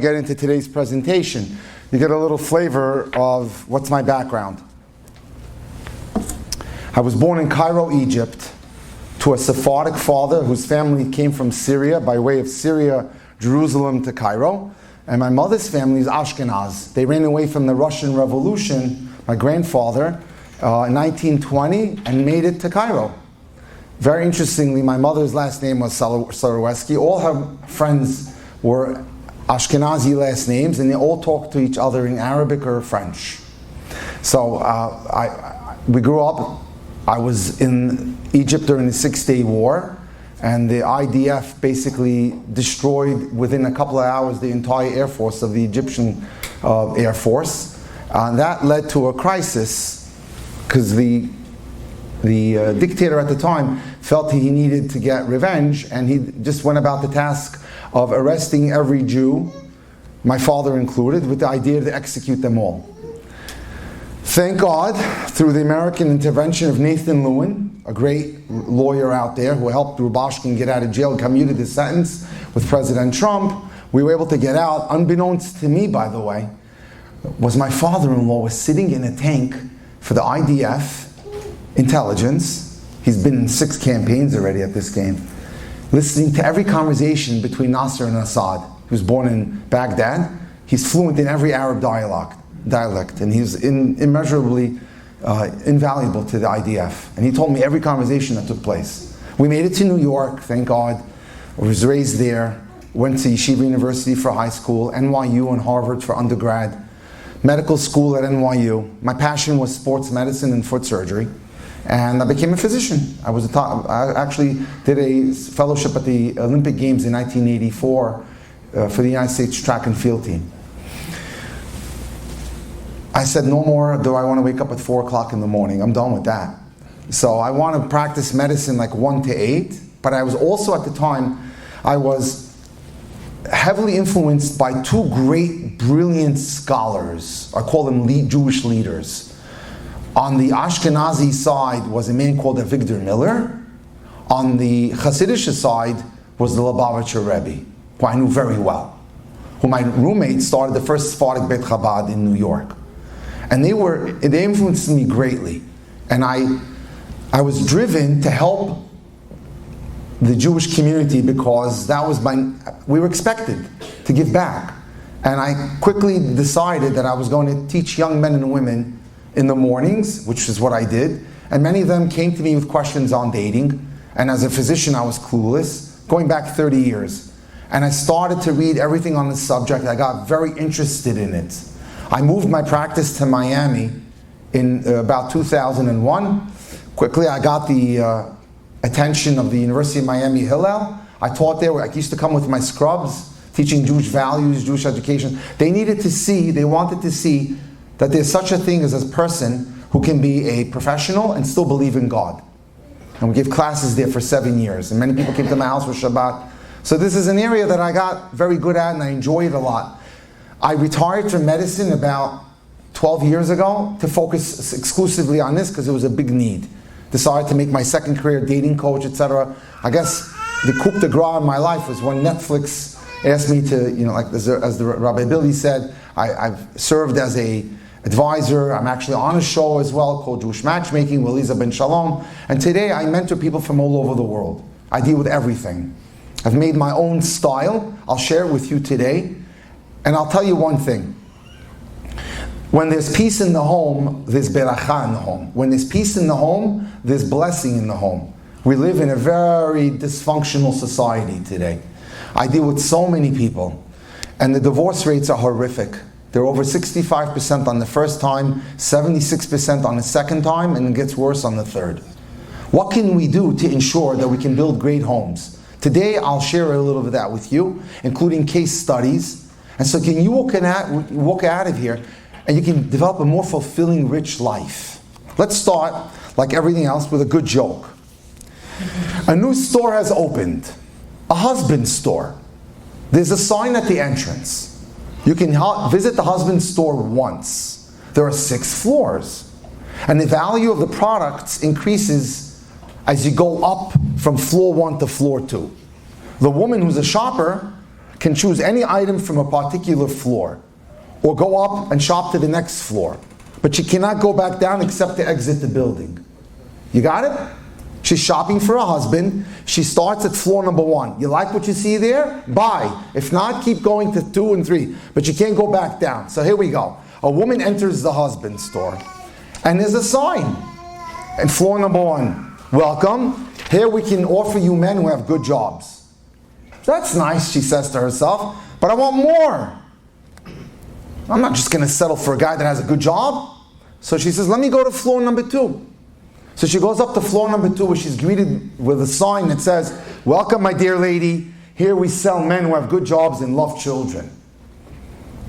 Get into today's presentation, you get a little flavor of what's my background. I was born in Cairo, Egypt, to a Sephardic father whose family came from Syria, by way of Syria, Jerusalem to Cairo. And my mother's family is Ashkenaz. They ran away from the Russian Revolution, my grandfather, in 1920, and made it to Cairo. Very interestingly, my mother's last name was Saroweski. All her friends were Ashkenazi last names, and they all talked to each other in Arabic or French. So we grew up. I was in Egypt during the 6-Day War, and the IDF basically destroyed within a couple of hours the entire air force of the Egyptian Air Force. That led to a crisis because the dictator at the time felt he needed to get revenge, and he just went about the task of arresting every Jew, my father included, with the idea to execute them all. Thank God, through the American intervention of Nathan Lewin, a great lawyer out there who helped Rubashkin get out of jail, commuted his sentence with President Trump, we were able to get out. Unbeknownst to me, by the way, was my father-in-law was sitting in a tank for the IDF intelligence. He's been in 6 campaigns already at this game, listening to every conversation between Nasser and Assad. He was born in Baghdad. He's fluent in every Arab dialect, and he's immeasurably invaluable to the IDF. And he told me every conversation that took place. We made it to New York, thank God. I was raised there, went to Yeshiva University for high school, NYU and Harvard for undergrad, medical school at NYU. My passion was sports medicine and foot surgery. And I became a physician. I actually did a fellowship at the Olympic Games in 1984 for the United States track and field team. I said, no more do I want to wake up at 4 o'clock in the morning. I'm done with that. So I want to practice medicine like 1 to 8, but I was also at the time, I was heavily influenced by 2 great, brilliant scholars. I call them Jewish leaders. On the Ashkenazi side was a man called Avigdor Miller. On the Hasidic side was the Lubavitcher Rebbe, who I knew very well, who my roommate started the first Sephardic Beit Chabad in New York. And they influenced me greatly. And I was driven to help the Jewish community because we were expected to give back. And I quickly decided that I was going to teach young men and women in the mornings, which is what I did. And many of them came to me with questions on dating. And as a physician, I was clueless, going back 30 years. And I started to read everything on the subject. I got very interested in it. I moved my practice to Miami in about 2001. Quickly, I got the attention of the University of Miami Hillel. I taught there. I used to come with my scrubs, teaching Jewish values, Jewish education. They wanted to see that there's such a thing as a person who can be a professional and still believe in God. And we gave classes there for 7 years, and many people came to my house for Shabbat. So this is an area that I got very good at, and I enjoy it a lot. I retired from medicine about 12 years ago to focus exclusively on this because it was a big need. Decided to make my second career dating coach, etc. I guess the coup de grace in my life was when Netflix asked me to, like as the Rabbi Billy said, I've served as a advisor. I'm actually on a show as well called Jewish Matchmaking with Liza Ben Shalom. And today I mentor people from all over the world. I deal with everything. I've made my own style. I'll share it with you today. And I'll tell you one thing. When there's peace in the home, there's beracha in the home. When there's peace in the home, there's blessing in the home. We live in a very dysfunctional society today. I deal with so many people. And the divorce rates are horrific. They're over 65% on the first time, 76% on the second time, and it gets worse on the third. What can we do to ensure that we can build great homes? Today I'll share a little bit of that with you, including case studies. And so can you walk out of here and you can develop a more fulfilling, rich life. Let's start, like everything else, with a good joke. A new store has opened, a husband's store. There's a sign at the entrance. You can visit the husband's store once. There are 6 floors. And the value of the products increases as you go up from floor 1 to floor 2. The woman who's a shopper can choose any item from a particular floor or go up and shop to the next floor. But she cannot go back down except to exit the building. You got it? She's shopping for a husband. She starts at floor number 1. You like what you see there? Buy. If not, keep going to 2 and 3. But you can't go back down. So here we go. A woman enters the husband's store. And there's a sign. And floor number 1. Welcome. Here we can offer you men who have good jobs. That's nice, she says to herself. But I want more. I'm not just going to settle for a guy that has a good job. So she says, let me go to floor number 2. So she goes up to floor number 2 where she's greeted with a sign that says, welcome my dear lady, here we sell men who have good jobs and love children.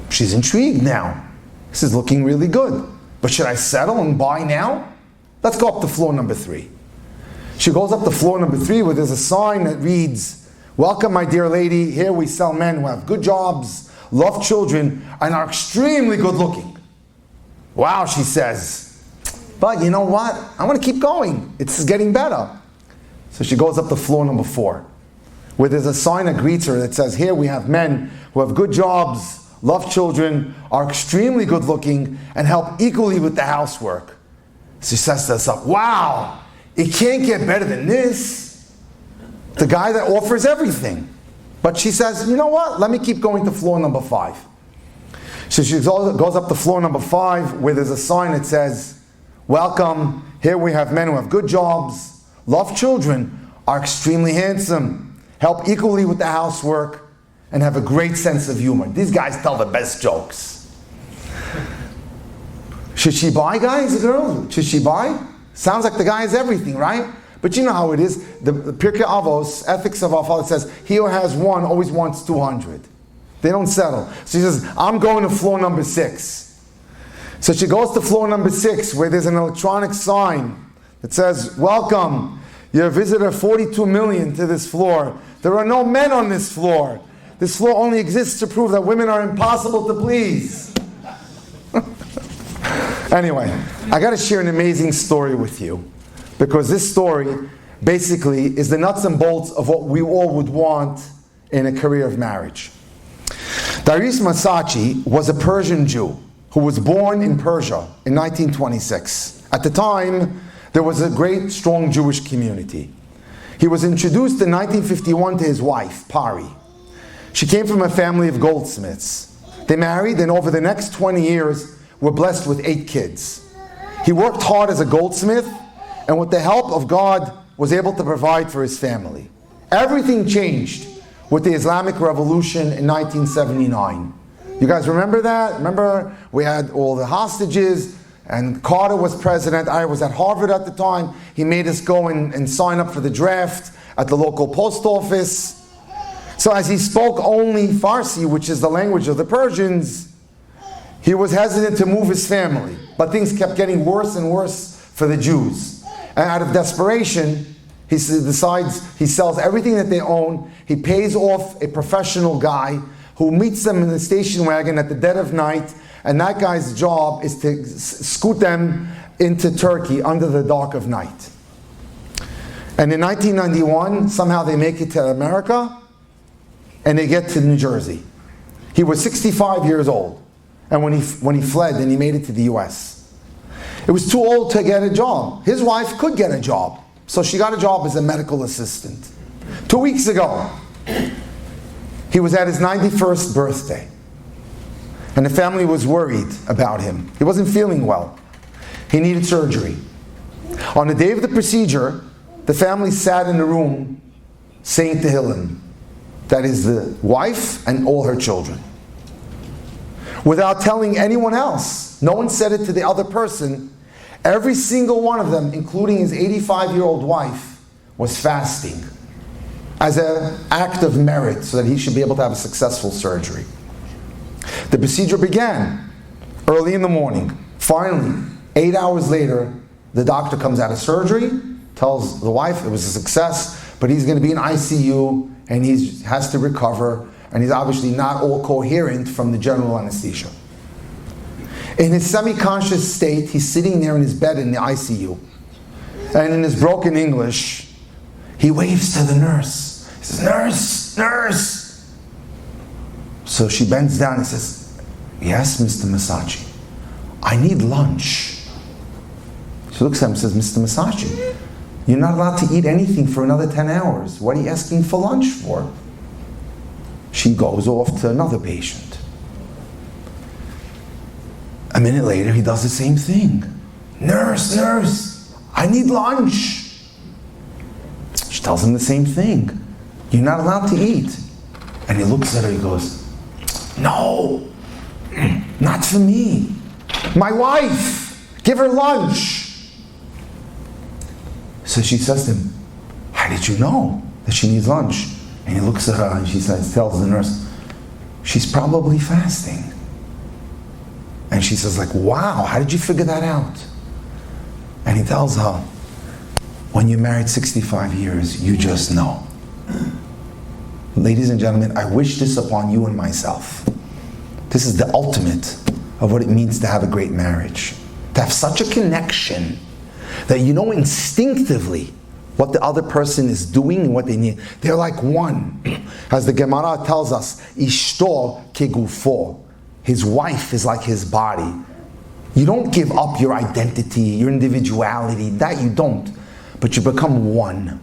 She's intrigued now. This is looking really good. But should I settle and buy now? Let's go up to floor number 3. She goes up to floor number 3 where there's a sign that reads, welcome my dear lady, here we sell men who have good jobs, love children, and are extremely good looking. Wow, she says. But you know what? I want to keep going. It's getting better. So she goes up to floor number 4, where there's a sign that greets her that says, here we have men who have good jobs, love children, are extremely good looking, and help equally with the housework. She says to herself, wow, it can't get better than this. The guy that offers everything. But she says, you know what? Let me keep going to floor number 5. So she goes up to floor number 5, where there's a sign that says, welcome, here we have men who have good jobs, love children, are extremely handsome, help equally with the housework, and have a great sense of humor. These guys tell the best jokes. Should she buy, guys, girls? Should she buy? Sounds like the guy has everything, right? But you know how it is. The Pirkei Avos, Ethics of Our Father, says, he who has 1 always wants 200. They don't settle. So she says, I'm going to floor number 6. So she goes to floor number 6 where there's an electronic sign that says, welcome, you're visitor 42 million to this floor. There are no men on this floor. This floor only exists to prove that women are impossible to please. Anyway, I got to share an amazing story with you, because this story basically is the nuts and bolts of what we all would want in a career of marriage. Darius Masachi was a Persian Jew who was born in Persia in 1926. At the time, there was a great, strong Jewish community. He was introduced in 1951 to his wife, Pari. She came from a family of goldsmiths. They married, and over the next 20 years, were blessed with 8 kids. He worked hard as a goldsmith, and with the help of God, was able to provide for his family. Everything changed with the Islamic Revolution in 1979. You guys remember that? Remember, we had all the hostages, and Carter was president. I was at Harvard at the time. He made us go and sign up for the draft at the local post office. So as he spoke only Farsi, which is the language of the Persians, he was hesitant to move his family. But things kept getting worse and worse for the Jews. And out of desperation, he decides he sells everything that they own. He pays off a professional guy who meets them in the station wagon at the dead of night, and that guy's job is to scoot them into Turkey under the dark of night. And in 1991, somehow they make it to America, and they get to New Jersey. He was 65 years old, and when he fled, and he made it to the US. It was too old to get a job. His wife could get a job, so she got a job as a medical assistant. 2 weeks ago, he was at his 91st birthday, and the family was worried about him. He wasn't feeling well. He needed surgery. On the day of the procedure, the family sat in the room saying Tehillim. That is the wife and all her children. Without telling anyone else. No one said it to the other person. Every single one of them, including his 85-year-old wife, was fasting as an act of merit so that he should be able to have a successful surgery. The procedure began early in the morning. Finally, 8 hours later, the doctor comes out of surgery, tells the wife it was a success, but he's going to be in ICU and he has to recover, and he's obviously not all coherent from the general anesthesia. In his semi-conscious state, he's sitting there in his bed in the ICU. And in his broken English, he waves to the nurse. He says, "Nurse, nurse." So she bends down and says, yes, Mr. Masachi, I need lunch. She looks at him and says, Mr. Masachi, you're not allowed to eat anything for another 10 hours. What are you asking for lunch for? She goes off to another patient. A minute later, he does the same thing. Nurse, I need lunch. She tells him the same thing. You're not allowed to eat. And he looks at her, he goes, no, not for me. My wife, give her lunch. So she says to him, how did you know that she needs lunch? And he looks at her and she tells the nurse, she's probably fasting. And she says, like, wow, how did you figure that out? And he tells her, when you're married 65 years, you just know. Ladies and gentlemen, I wish this upon you and myself. This is the ultimate of what it means to have a great marriage. To have such a connection that you know instinctively what the other person is doing and what they need. They're like one. As the Gemara tells us, Ishto kegufo. His wife is like his body. You don't give up your identity, your individuality. That you don't. But you become one.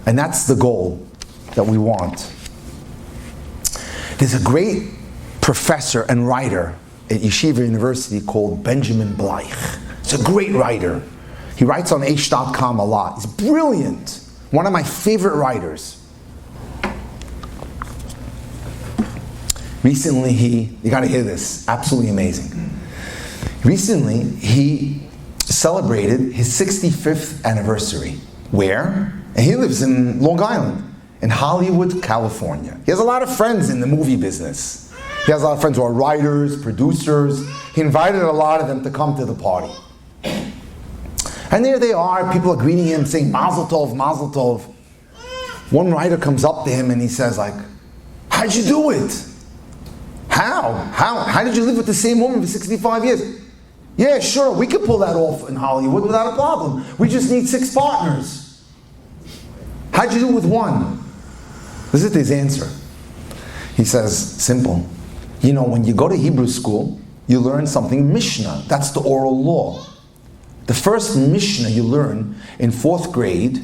And that's the goal that we want. There's a great professor and writer at Yeshiva University called Benjamin Bleich. He's a great writer. He writes on H.com a lot. He's brilliant. One of my favorite writers. Recently you got to hear this, absolutely amazing. Recently he celebrated his 65th anniversary. Where? And he lives in Long Island, in Hollywood, California. He has a lot of friends in the movie business. He has a lot of friends who are writers, producers. He invited a lot of them to come to the party. And there they are, people are greeting him, saying, Mazel Tov, Mazel Tov. One writer comes up to him and he says, like, how'd you do it? How did you live with the same woman for 65 years? Yeah, sure, we could pull that off in Hollywood without a problem. We just need 6 partners. How'd you do it with one? This is his answer. He says, simple. You know, when you go to Hebrew school, you learn something, Mishnah. That's the oral law. The first Mishnah you learn in 4th grade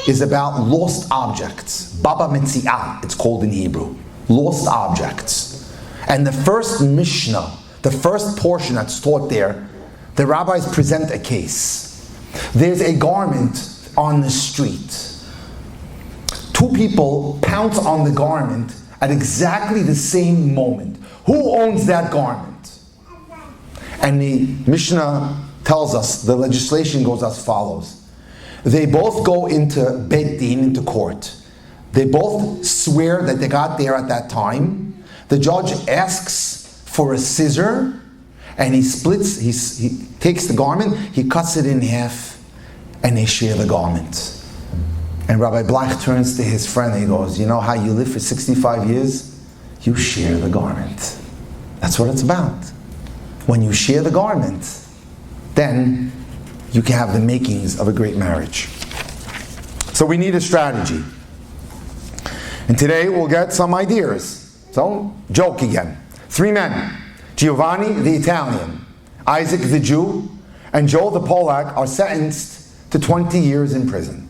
is about lost objects. Baba Metziah, it's called in Hebrew. Lost objects. And the first Mishnah, the first portion that's taught there, the rabbis present a case. There's a garment on the street. 2 people pounce on the garment at exactly the same moment. Who owns that garment? And the Mishnah tells us, the legislation goes as follows. They both go into Beit Din, into court. They both swear that they got there at that time. The judge asks for a scissor, and he takes the garment, he cuts it in half, and they share the garment. And Rabbi Bleich turns to his friend and he goes, you know how you live for 65 years? You share the garment. That's what it's about. When you share the garment, then you can have the makings of a great marriage. So we need a strategy. And today we'll get some ideas. So, joke again. 3 men, Giovanni the Italian, Isaac the Jew, and Joel the Polak are sentenced to 20 years in prison.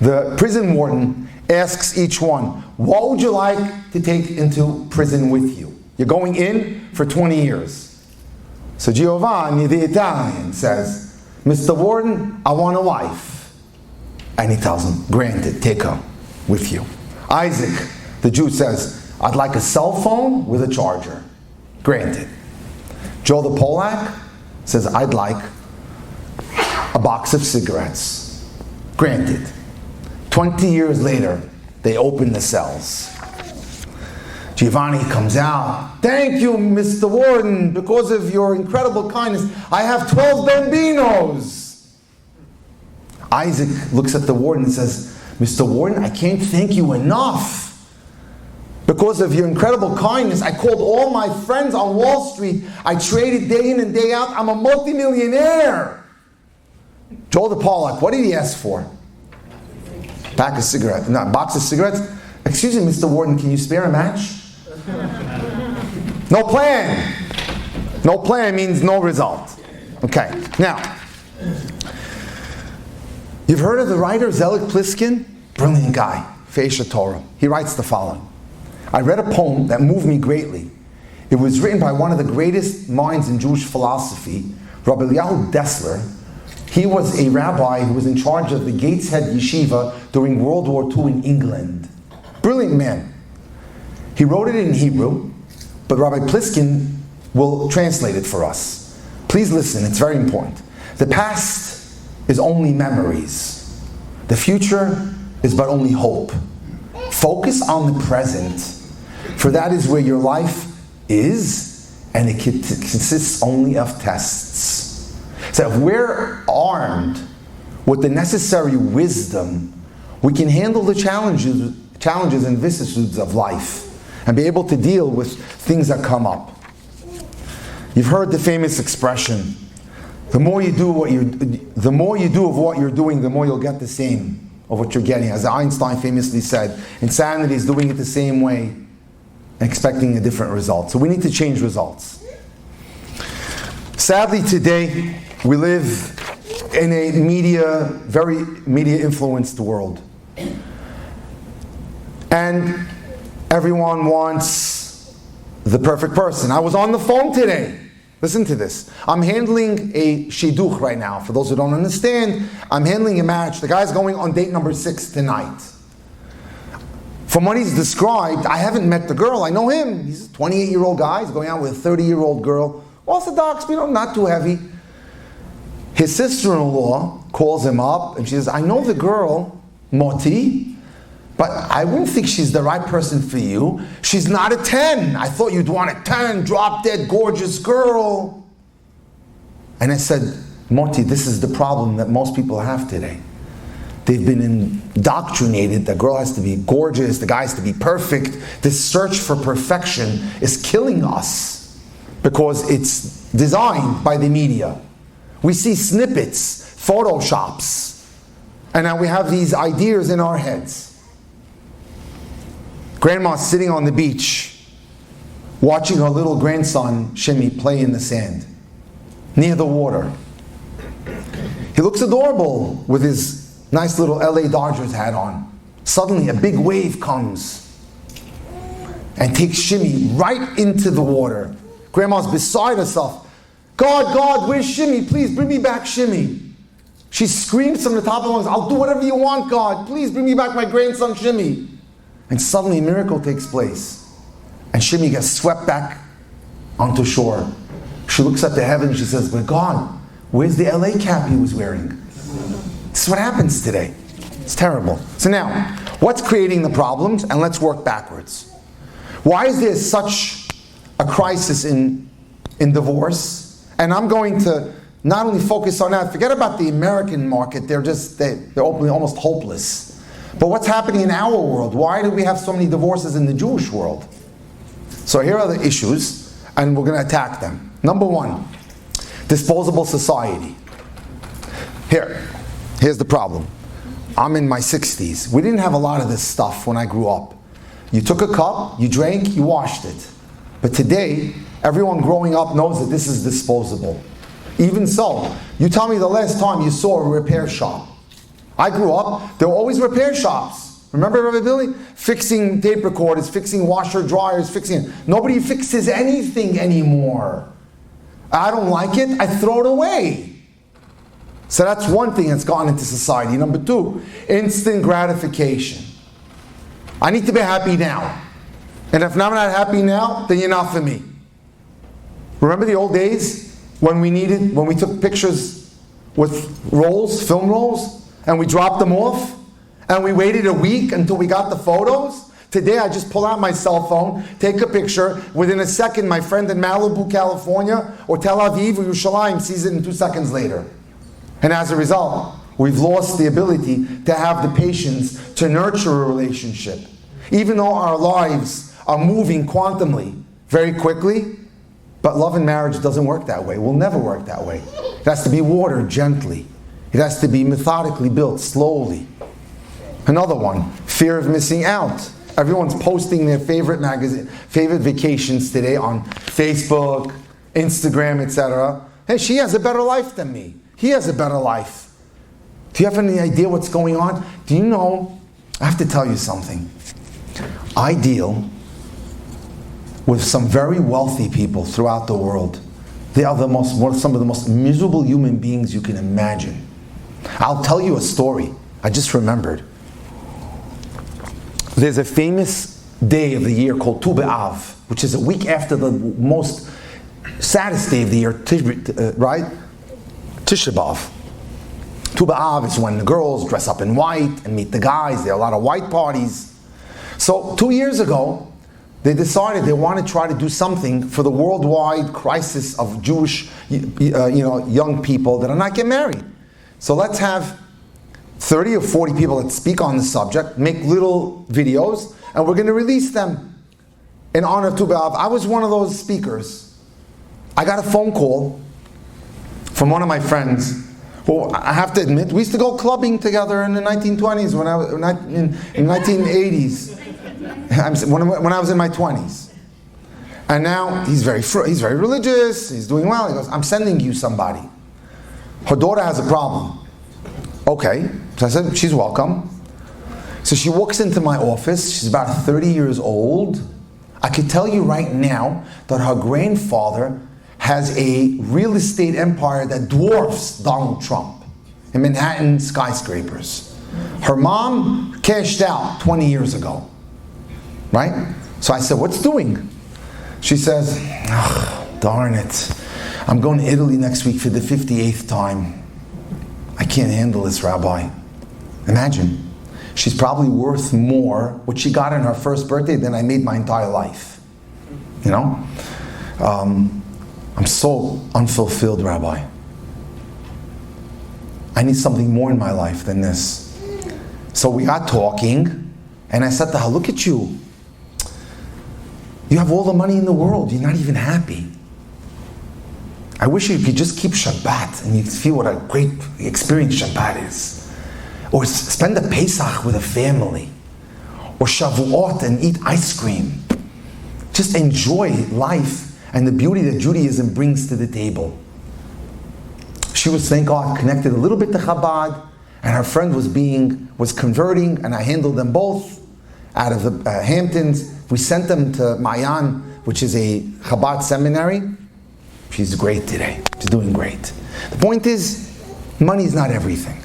The prison warden asks each one, what would you like to take into prison with you? You're going in for 20 years. So Giovanni the Italian says, Mr. Warden, I want a wife. And he tells him, granted, take her with you. Isaac, the Jew, says, I'd like a cell phone with a charger. Granted. Joe the Polak says, I'd like a box of cigarettes. Granted. 20 years later, they open the cells. Giovanni comes out. Thank you, Mr. Warden. Because of your incredible kindness, I have 12 bambinos. Isaac looks at the warden and says, Mr. Warden, I can't thank you enough. Because of your incredible kindness, I called all my friends on Wall Street. I traded day in and day out. I'm a multimillionaire. Joel the Polak, what did he ask for? Box of cigarettes. Excuse me, Mr. Warden, can you spare a match? No plan. No plan means no result. Okay, now, you've heard of the writer Zelig Pliskin? Brilliant guy, Feisha Torah. He writes the following. I read a poem that moved me greatly. It was written by one of the greatest minds in Jewish philosophy, Rabbi Dessler. He was a rabbi who was in charge of the Gateshead Yeshiva during World War II in England. Brilliant man. He wrote it in Hebrew, but Rabbi Pliskin will translate it for us. Please listen, it's very important. The past is only memories. The future is but only hope. Focus on the present, for that is where your life is, and it consists only of tests. So if we're armed with the necessary wisdom, we can handle the challenges and vicissitudes of life and be able to deal with things that come up. You've heard the famous expression, the more you do of what you're doing, the more you'll get the same of what you're getting. As Einstein famously said, insanity is doing it the same way and expecting a different result. So we need to change results. Sadly today, we live in a very media-influenced world. And everyone wants the perfect person. I was on the phone today. Listen to this. I'm handling a shidduch right now. For those who don't understand, I'm handling a match. The guy's going on date number 6 tonight. From what he's described, I haven't met the girl. I know him. He's a 28-year-old guy. He's going out with a 30-year-old girl. Orthodox, not too heavy. His sister-in-law calls him up and she says, I know the girl, Moti, but I wouldn't think she's the right person for you. She's not a 10. I thought you'd want a 10, drop-dead, gorgeous girl. And I said, Moti, this is the problem that most people have today. They've been indoctrinated. The girl has to be gorgeous, the guy has to be perfect. This search for perfection is killing us because it's designed by the media. We see snippets, photoshops, and now we have these ideas in our heads. Grandma's sitting on the beach, watching her little grandson, Shimmy, play in the sand, near the water. He looks adorable with his nice little LA Dodgers hat on. Suddenly a big wave comes and takes Shimmy right into the water. Grandma's beside herself. God, where's Shimmy? Please bring me back Shimmy. She screams from the top of her lungs, I'll do whatever you want, God. Please bring me back my grandson Shimmy. And suddenly a miracle takes place. And Shimmy gets swept back onto shore. She looks at the heavens and she says, but God, where's the LA cap he was wearing? This is what happens today. It's terrible. So now, what's creating the problems? And let's work backwards. Why is there such a crisis in divorce? And I'm going to not only focus on that, forget about the American market, they're almost hopeless. But what's happening in our world? Why do we have so many divorces in the Jewish world? So here are the issues, and we're going to attack them. Number one, disposable society. Here's the problem. I'm in my 60s. We didn't have a lot of this stuff when I grew up. You took a cup, you drank, you washed it. But today, everyone growing up knows that this is disposable. Even so, you tell me the last time you saw a repair shop. I grew up, there were always repair shops. Remember, Rabbi Billy? Fixing tape recorders, fixing washer dryers, nobody fixes anything anymore. I don't like it, I throw it away. So that's one thing that's gone into society. Number two, instant gratification. I need to be happy now. And if I'm not happy now, then you're not for me. Remember the old days when we took pictures with film rolls, and we dropped them off, and we waited a week until we got the photos? Today I just pull out my cell phone, take a picture, within a second my friend in Malibu, California, or Tel Aviv, or Yerushalayim sees it in 2 seconds later. And as a result, we've lost the ability to have the patience to nurture a relationship. Even though our lives are moving quantumly, very quickly, but love and marriage doesn't work that way. It will never work that way. It has to be watered gently. It has to be methodically built, slowly. Another one, fear of missing out. Everyone's posting their favorite vacations today on Facebook, Instagram, etc. Hey, she has a better life than me. He has a better life. Do you have any idea what's going on? Do you know, I have to tell you something. I deal with some very wealthy people throughout the world. They are some of the most miserable human beings you can imagine. I'll tell you a story. I just remembered. There's a famous day of the year called Tu B'Av, which is a week after the most saddest day of the year, right? Tisha B'Av. Tu B'Av is when the girls dress up in white and meet the guys. There are a lot of white parties. So 2 years ago, they decided they want to try to do something for the worldwide crisis of Jewish, young people that are not getting married. So let's have 30 or 40 people that speak on the subject, make little videos, and we're going to release them in honor of Tu B'Av. I was one of those speakers. I got a phone call from one of my friends who, I have to admit, we used to go clubbing together in the 1920s, in 1980s, when I was in my 20s. And now he's very religious, he's doing well. He goes, I'm sending you somebody. Her daughter has a problem. Okay, so I said, she's welcome. So she walks into my office, she's about 30 years old. I can tell you right now that her grandfather has a real estate empire that dwarfs Donald Trump in Manhattan skyscrapers. Her mom cashed out 20 years ago, right? So I said, what's doing? She says, oh, darn it. I'm going to Italy next week for the 58th time. I can't handle this, Rabbi. Imagine. She's probably worth more, what she got on her first birthday, than I made my entire life. You know? I'm so unfulfilled, Rabbi. I need something more in my life than this. So we got talking, and I said to her, look at you. You have all the money in the world. You're not even happy. I wish you could just keep Shabbat and you'd feel what a great experience Shabbat is. Or spend a Pesach with a family. Or Shavuot and eat ice cream. Just enjoy life and the beauty that Judaism brings to the table. She was, thank God, connected a little bit to Chabad, and her friend was converting, and I handled them both out of the Hamptons. We sent them to Mayan, which is a Chabad seminary. She's great today. She's doing great. The point is, money is not everything.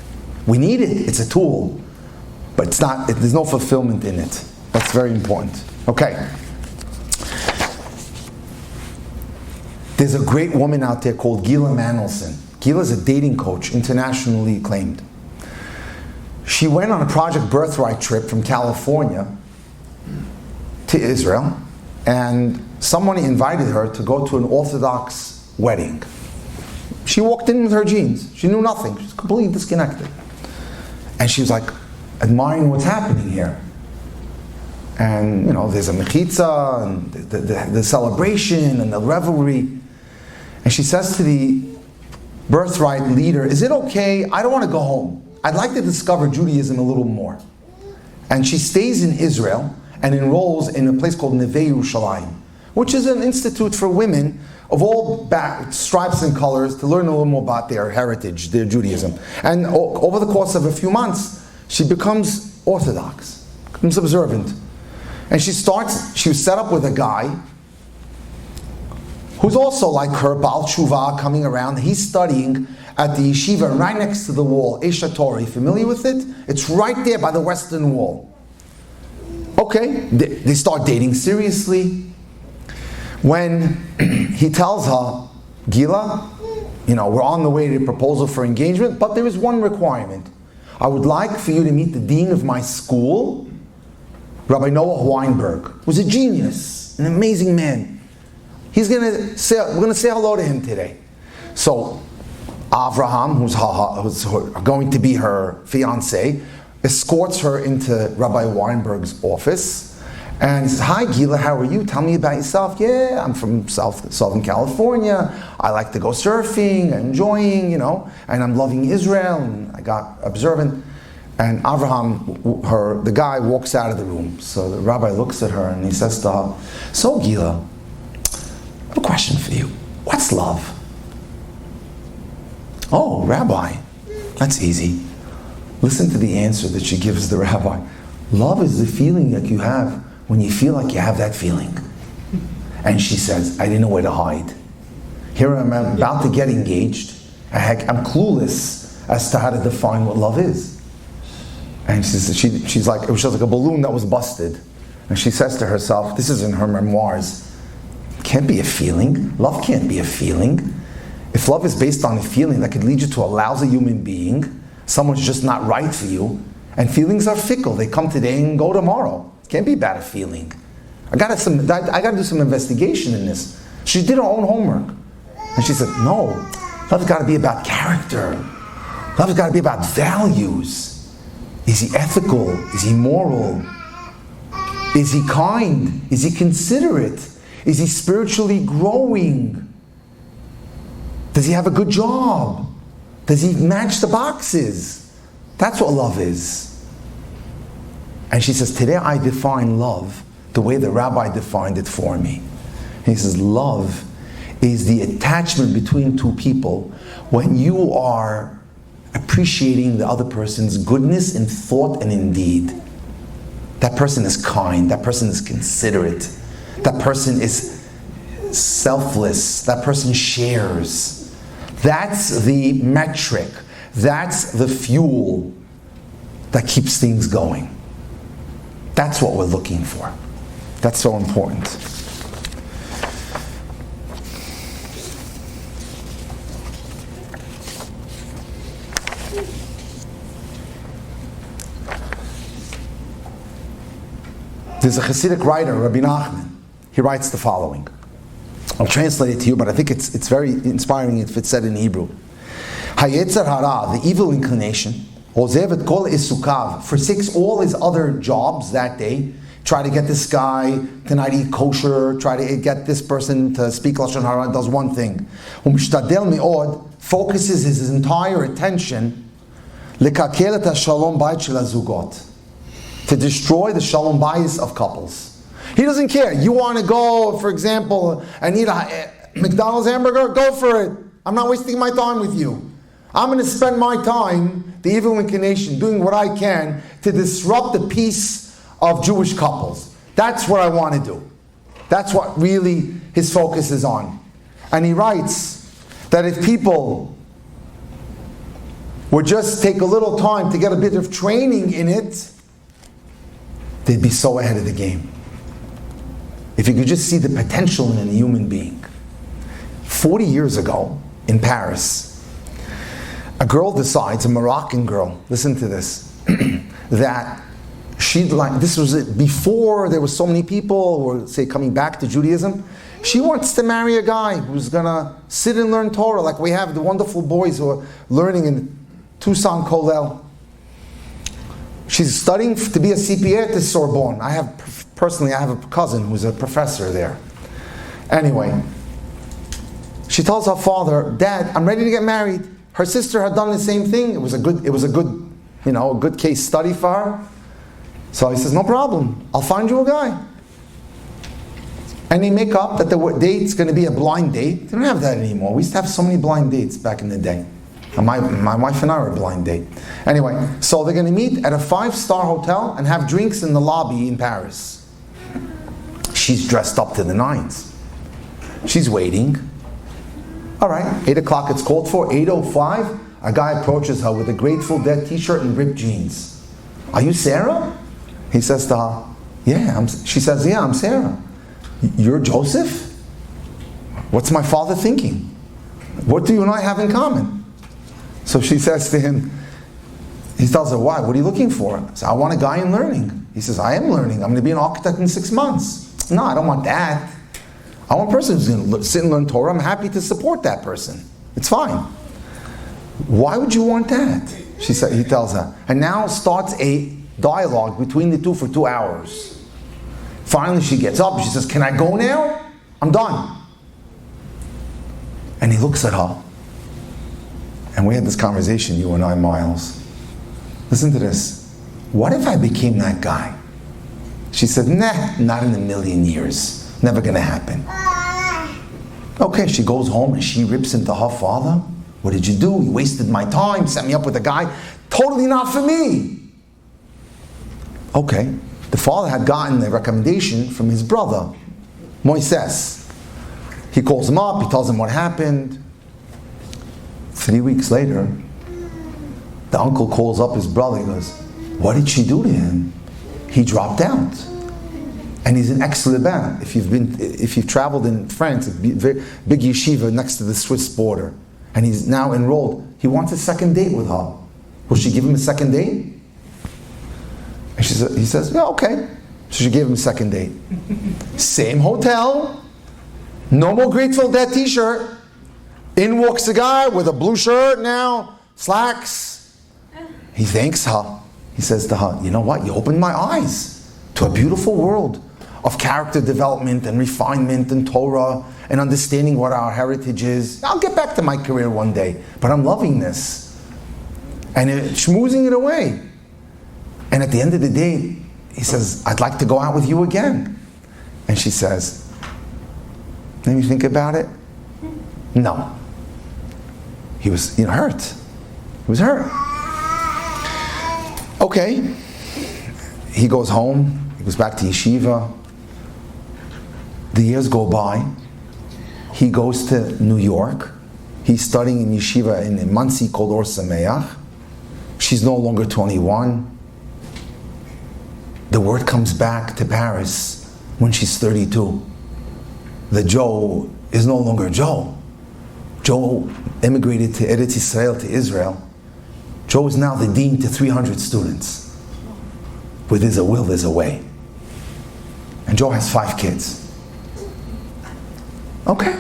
We need it. It's a tool. But it's not. There's no fulfillment in it. That's very important. Okay. There's a great woman out there called Gila Mandelson. Gila's a dating coach, internationally acclaimed. She went on a Project Birthright trip from California to Israel, and someone invited her to go to an Orthodox wedding. She walked in with her jeans. She knew nothing. She was completely disconnected. And she was like admiring what's happening here. And there's a mechitza and the celebration and the revelry. And she says to the birthright leader, is it okay? I don't want to go home. I'd like to discover Judaism a little more. And she stays in Israel and enrolls in a place called Neve Yerushalayim, which is an institute for women of all stripes and colors to learn a little more about their heritage, their Judaism. And over the course of a few months, she becomes Orthodox, becomes observant. And she was set up with a guy who's also like her, Baal Tshuva, coming around. He's studying at the yeshiva right next to the wall, Esha Torah. You familiar with it? It's right there by the western wall. Okay, they start dating seriously. When he tells her, Gila, we're on the way to the proposal for engagement, but there is one requirement. I would like for you to meet the dean of my school, Rabbi Noah Weinberg, who's a genius, an amazing man. We're going to say hello to him today. So Avraham, who's going to be her fiance, escorts her into Rabbi Weinberg's office. And he says, hi Gila, how are you? Tell me about yourself. Yeah, I'm from Southern California. I like to go surfing, enjoying, and I'm loving Israel, and I got observant. And Avraham, the guy, walks out of the room. So the rabbi looks at her and he says to her, "So Gila, I have a question for you. What's love?" "Oh, Rabbi, that's easy." Listen to the answer that she gives the rabbi. "Love is the feeling that you have when you feel like you have that feeling." And she says, "I didn't know where to hide. Here I'm about to get engaged. I'm clueless as to how to define what love is." And she's like, it was just like a balloon that was busted. And she says to herself, this is in her memoirs, "It can't be a feeling. Love can't be a feeling. If love is based on a feeling, that could lead you to a lousy human being. Someone's just not right for you. And feelings are fickle. They come today and go tomorrow. It can't be about a feeling. I got to do some investigation in this." She did her own homework. And she said, "No, love's got to be about character. Love's got to be about values. Is he ethical? Is he moral? Is he kind? Is he considerate? Is he spiritually growing? Does he have a good job? Does he match the boxes?" That's what love is. And she says, "Today I define love the way the rabbi defined it for me." And he says, love is the attachment between two people when you are appreciating the other person's goodness in thought and in deed. That person is kind, that person is considerate, that person is selfless, that person shares. That's the metric, that's the fuel that keeps things going. That's what we're looking for. That's so important. There's a Hasidic writer, Rabbi Nachman. He writes the following. I'll translate it to you, but I think it's very inspiring if it's said in Hebrew. Hayetzer hara, the evil inclination, ozev et kol isukav, forsakes all his other jobs that day. Try to get this guy to not eat kosher, try to get this person to speak Lashon Hara, does one thing. U'mishtadel me'od, focuses his entire attention, lekakel et ha-shalom bayit shel hazugot, to destroy the shalom bayis of couples. He doesn't care. You want to go, for example, and eat a McDonald's hamburger? Go for it. I'm not wasting my time with you. I'm going to spend my time, the evil inclination, doing what I can to disrupt the peace of Jewish couples. That's what I want to do. That's what really his focus is on. And he writes that if people would just take a little time to get a bit of training in it, they'd be so ahead of the game. If you could just see the potential in a human being. 40 years ago in Paris, a girl decides, a Moroccan girl, listen to this, that she'd like, this was before there were so many people who were, say, coming back to Judaism. She wants to marry a guy who's going to sit and learn Torah, like we have the wonderful boys who are learning in Tucson, Kollel. She's studying to be a CPA at the Sorbonne. I have a cousin who's a professor there. Anyway, she tells her father, "Dad, I'm ready to get married." Her sister had done the same thing. It was a good case study for her. So he says, "No problem. I'll find you a guy." And they make up that the date's going to be a blind date. They don't have that anymore. We used to have so many blind dates back in the day. And my wife and I were a blind date. Anyway, so they're going to meet at a 5-star hotel and have drinks in the lobby in Paris. She's dressed up to the nines. She's waiting. All right, 8 o'clock it's called for. 8:05, a guy approaches her with a Grateful Dead t-shirt and ripped jeans. "Are you Sarah?" He says to her, "Yeah." She says, "Yeah, I'm Sarah." "You're Joseph? What's my father thinking? What do you and I have in common?" So she says to him, he tells her, "Why? What are you looking for?" I said, "I want a guy in learning." He says, "I am learning. I'm going to be an architect in 6 months." "No, I don't want that. I want a person who's going to sit and learn Torah. I'm happy to support that person. It's fine." "Why would you want that?" He tells her. And now starts a dialogue between the two for 2 hours. Finally she gets up, she says, "Can I go now? I'm done." And he looks at her. And we had this conversation, you and I, Miles. Listen to this. What if I became that guy? She said, nah, not in a million years. Never gonna happen. Okay, she goes home and she rips into her father. What did you do? You wasted my time, set me up with a guy. Totally not for me. Okay, the father had gotten a recommendation from his brother, Moises. He calls him up, he tells him what happened. 3 weeks later, the uncle calls up his brother. He goes, what did she do to him? He dropped out. And he's in Aix-les-Bains. If you've traveled in France, a big yeshiva next to the Swiss border, and he's now enrolled. He wants a second date with her. Will she give him a second date? And he says, yeah, okay. So she gave him a second date. Same hotel. No more Grateful Dead t-shirt. In walks the guy with a blue shirt now, slacks. He thanks her. He says to her, you know what? You opened my eyes to a beautiful world of character development and refinement and Torah and understanding what our heritage is. I'll get back to my career one day, but I'm loving this. And schmoozing it away. And at the end of the day, he says, I'd like to go out with you again. And she says, let me think about it. No. He was hurt. He was hurt. Okay. He goes home. He goes back to yeshiva. The years go by. He goes to New York. He's studying in yeshiva in a Monsey called Or Sameach. She's no longer 21. The word comes back to Paris when she's 32. The Joe is no longer Joe. Joe immigrated to Eretz Yisrael, to Israel. Joe is now the dean to 300 students. Where there's a will, there's a way. And Joe has 5 kids. Okay.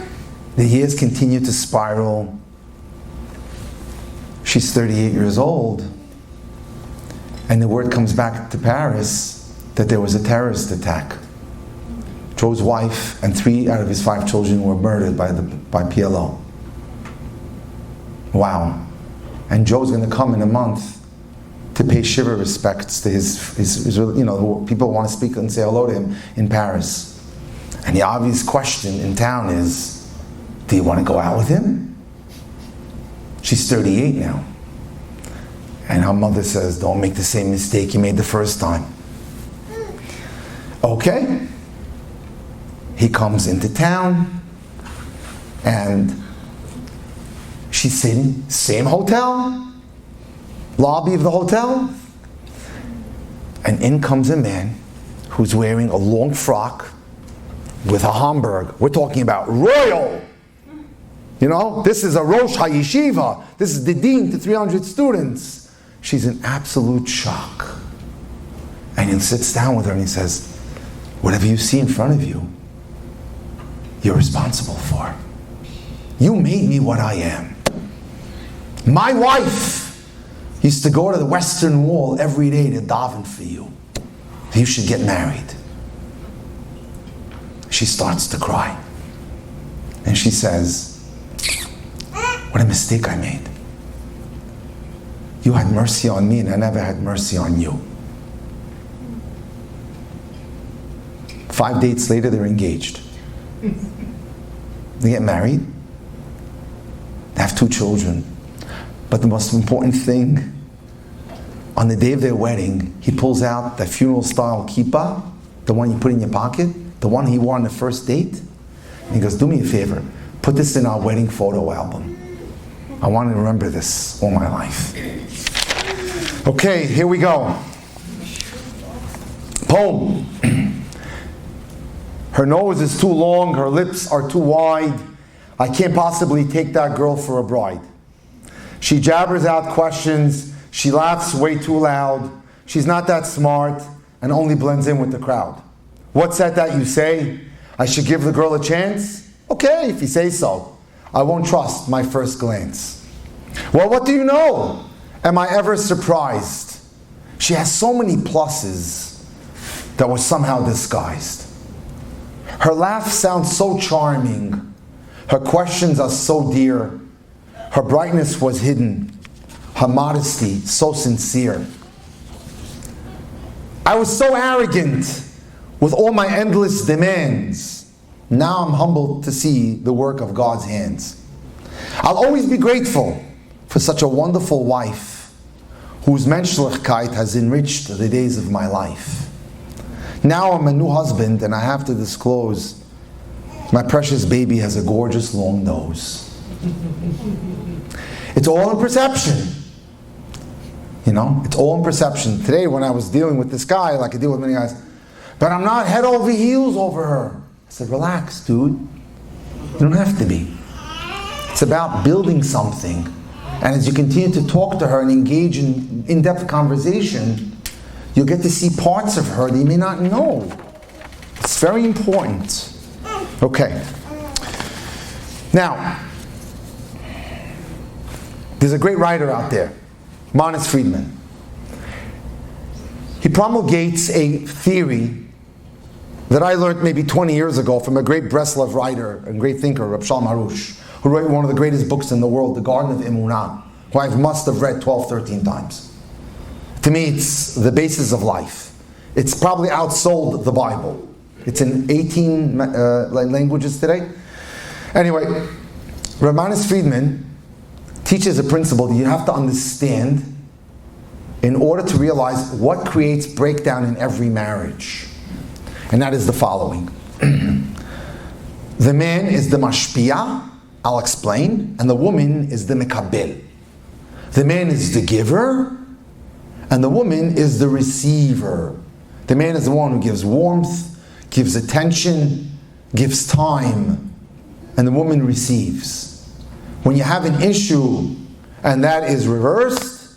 The years continue to spiral. She's 38 years old. And the word comes back to Paris that there was a terrorist attack. Joe's wife and 3 out of his 5 children were murdered by PLO. Wow. And Joe's going to come in a month to pay Shiva respects to his people want to speak and say hello to him in Paris. And the obvious question in town is, do you want to go out with him? She's 38 now. And her mother says, don't make the same mistake you made the first time. Okay. He comes into town and she's sitting, same hotel, lobby of the hotel. And in comes a man who's wearing a long frock with a Hamburg. We're talking about royal. This is a Rosh HaYeshiva. This is the dean to 300 students. She's in absolute shock. And he sits down with her and he says, whatever you see in front of you, you're responsible for. You made me what I am. My wife used to go to the Western Wall every day to daven for you. You should get married. She starts to cry. And she says, what a mistake I made. You had mercy on me and I never had mercy on you. 5 dates later, they're engaged. They get married. They have 2 children. But the most important thing, on the day of their wedding, he pulls out the funeral style kippah, the one you put in your pocket, the one he wore on the first date. And he goes, do me a favor, put this in our wedding photo album. I want to remember this all my life. Okay, here we go. Poem. Her nose is too long, her lips are too wide. I can't possibly take that girl for a bride. She jabbers out questions, she laughs way too loud. She's not that smart and only blends in with the crowd. What's that you say? I should give the girl a chance? Okay, if you say so. I won't trust my first glance. Well, what do you know? Am I ever surprised? She has so many pluses that were somehow disguised. Her laugh sounds so charming. Her questions are so dear. Her brightness was hidden her modesty, so sincere. I was so arrogant with all my endless demands. Now I'm humbled to see the work of God's hands. I'll always be grateful for such a wonderful wife whose menschlichkeit has enriched the days of my life. Now I'm a new husband and I have to disclose my precious baby has a gorgeous long nose. It's all in perception. It's all in perception. Today when I was dealing with this guy, like I deal with many guys, but I'm not head over heels over her. I said, relax, dude. You don't have to be. It's about building something. And as you continue to talk to her and engage in in-depth conversation, you'll get to see parts of her that you may not know. It's very important. Okay. Now, there's a great writer out there, Manis Friedman. He promulgates a theory that I learned maybe 20 years ago from a great Breslov writer and great thinker, Reb Shalom Harush, who wrote one of the greatest books in the world, The Garden of Emunah, who I must have read 12, 13 times. To me, it's the basis of life. It's probably outsold the Bible. It's in 18 languages today. Anyway, Reb Manis Friedman teaches a principle that you have to understand in order to realize what creates breakdown in every marriage. And that is the following. The man is the mashpia, I'll explain, and the woman is the mekabel. The man is the giver, and the woman is the receiver. The man is the one who gives warmth, gives attention, gives time, and the woman receives. When you have an issue, and that is reversed,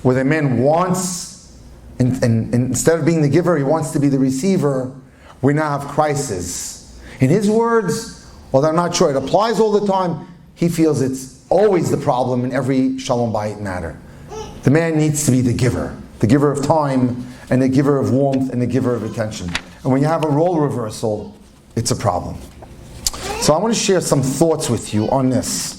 where the man wants, and instead of being the giver, he wants to be the receiver, we now have crisis. In his words, although I'm not sure it applies all the time, he feels it's always the problem in every Shalom Bayit matter. The man needs to be the giver of time, and the giver of warmth, and the giver of attention. And when you have a role reversal, it's a problem. So I want to share some thoughts with you on this.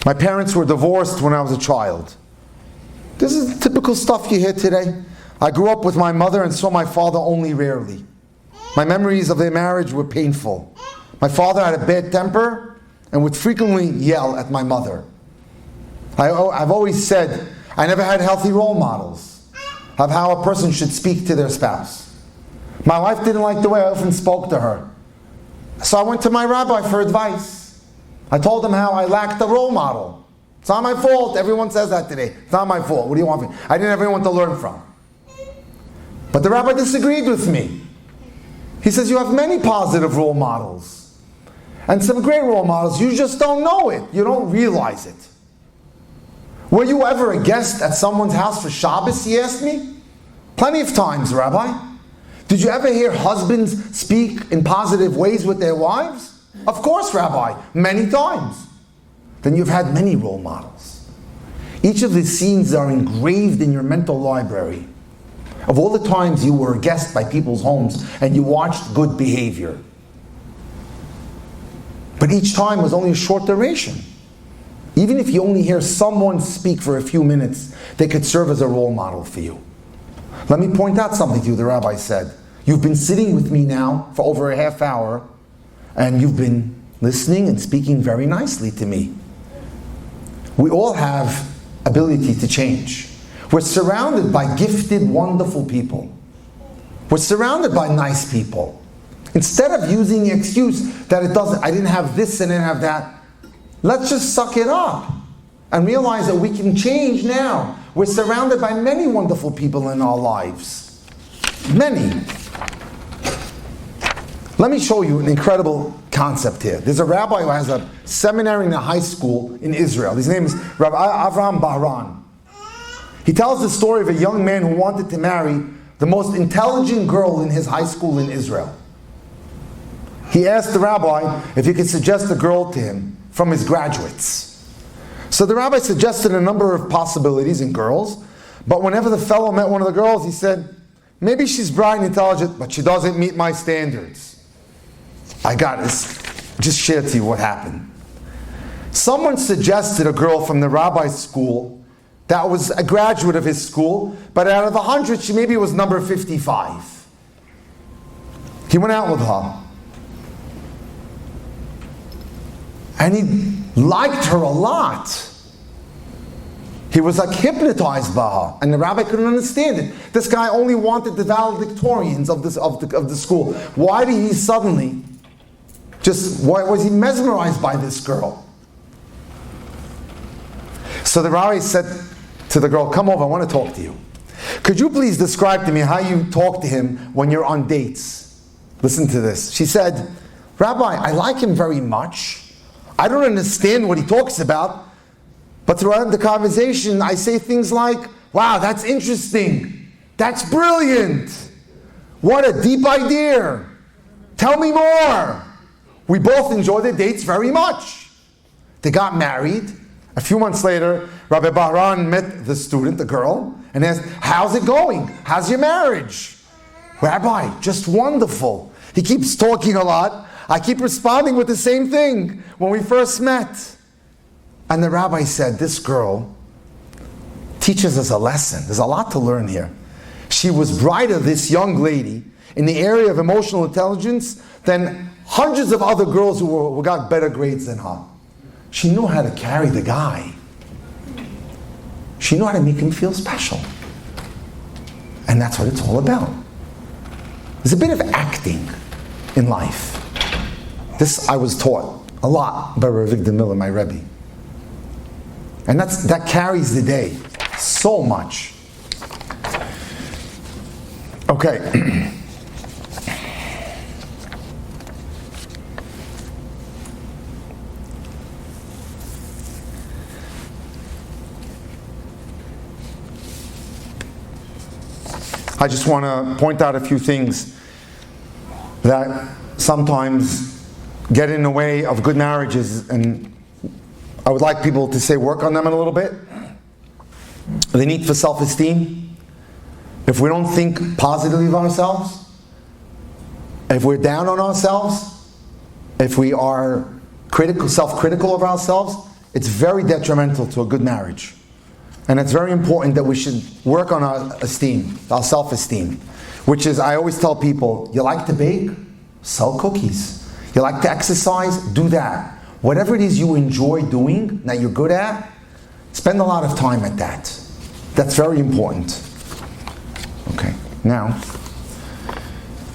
My parents were divorced when I was a child. This is typical stuff you hear today. I grew up with my mother and saw my father only rarely. My memories of their marriage were painful. My father had a bad temper and would frequently yell at my mother. I've always said I never had healthy role models of how a person should speak to their spouse. My wife didn't like the way I often spoke to her. So I went to my rabbi for advice. I told him how I lacked a role model. It's not my fault. Everyone says that today. It's not my fault. What do you want from me? I didn't have anyone to learn from. But the rabbi disagreed with me. He says, you have many positive role models. And some great role models. You just don't know it. You don't realize it. Were you ever a guest at someone's house for Shabbos, he asked me? Plenty of times, Rabbi. Did you ever hear husbands speak in positive ways with their wives? Of course, Rabbi. Many times. Then you've had many role models. Each of these scenes are engraved in your mental library of all the times you were a guest by people's homes and you watched good behavior. But each time was only a short duration. Even if you only hear someone speak for a few minutes, they could serve as a role model for you. Let me point out something to you, the rabbi said. You've been sitting with me now for over a half hour, and you've been listening and speaking very nicely to me. We all have ability to change. We're surrounded by gifted, wonderful people. We're surrounded by nice people. Instead of using the excuse that I didn't have this and I didn't have that, let's just suck it up and realize that we can change now. We're surrounded by many wonderful people in our lives. Many. Let me show you an incredible concept here. There's a rabbi who has a seminary and a high school in Israel. His name is Rabbi Avraham Bahran. He tells the story of a young man who wanted to marry the most intelligent girl in his high school in Israel. He asked the rabbi if he could suggest a girl to him from his graduates. So the rabbi suggested a number of possibilities in girls, but whenever the fellow met one of the girls, he said, maybe she's bright and intelligent, but she doesn't meet my standards. I got this. Just share to you what happened. Someone suggested a girl from the rabbi's school that was a graduate of his school, but out of 100, she maybe was number 55. He went out with her. And he liked her a lot. He was like hypnotized by her, and the rabbi couldn't understand it. This guy only wanted the valedictorians of the school. Why did he suddenly why was he mesmerized by this girl? So the rabbi said to the girl, "Come over, I want to talk to you. Could you please describe to me how you talk to him when you're on dates?" Listen to this. She said, "Rabbi, I like him very much. I don't understand what he talks about, but throughout the conversation, I say things like, 'Wow, that's interesting. That's brilliant. What a deep idea. Tell me more.' We both enjoy the dates very much." They got married. A few months later, Rabbi Bahran met the student, the girl, and asked, "How's it going? How's your marriage?" "Rabbi, just wonderful. He keeps talking a lot. I keep responding with the same thing when we first met." And the rabbi said, "This girl teaches us a lesson. There's a lot to learn here. She was brighter, this young lady, in the area of emotional intelligence than hundreds of other girls who got better grades than her. She knew how to carry the guy. She knew how to make him feel special. And that's what it's all about. There's a bit of acting in life. This I was taught a lot by Rabbi Jack Cohen, my Rebbe. And that carries the day so much. Okay. I just want to point out a few things that sometimes get in the way of good marriages, and I would like people to say work on them a little bit. The need for self-esteem. If we don't think positively of ourselves, if we're down on ourselves, if we are self-critical of ourselves, it's very detrimental to a good marriage. And it's very important that we should work on our esteem, our self-esteem, which is, I always tell people, you like to bake? Sell cookies. You like to exercise? Do that. Whatever it is you enjoy doing, that you're good at, spend a lot of time at that. That's very important. Okay, now,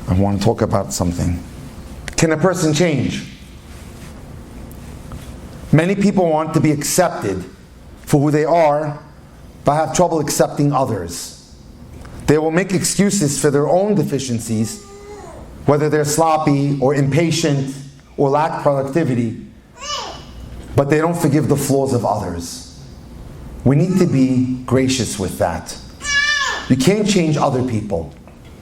I want to talk about something. Can a person change? Many people want to be accepted for who they are, but have trouble accepting others. They will make excuses for their own deficiencies, whether they're sloppy or impatient or lack productivity, but they don't forgive the flaws of others. We need to be gracious with that. You can't change other people.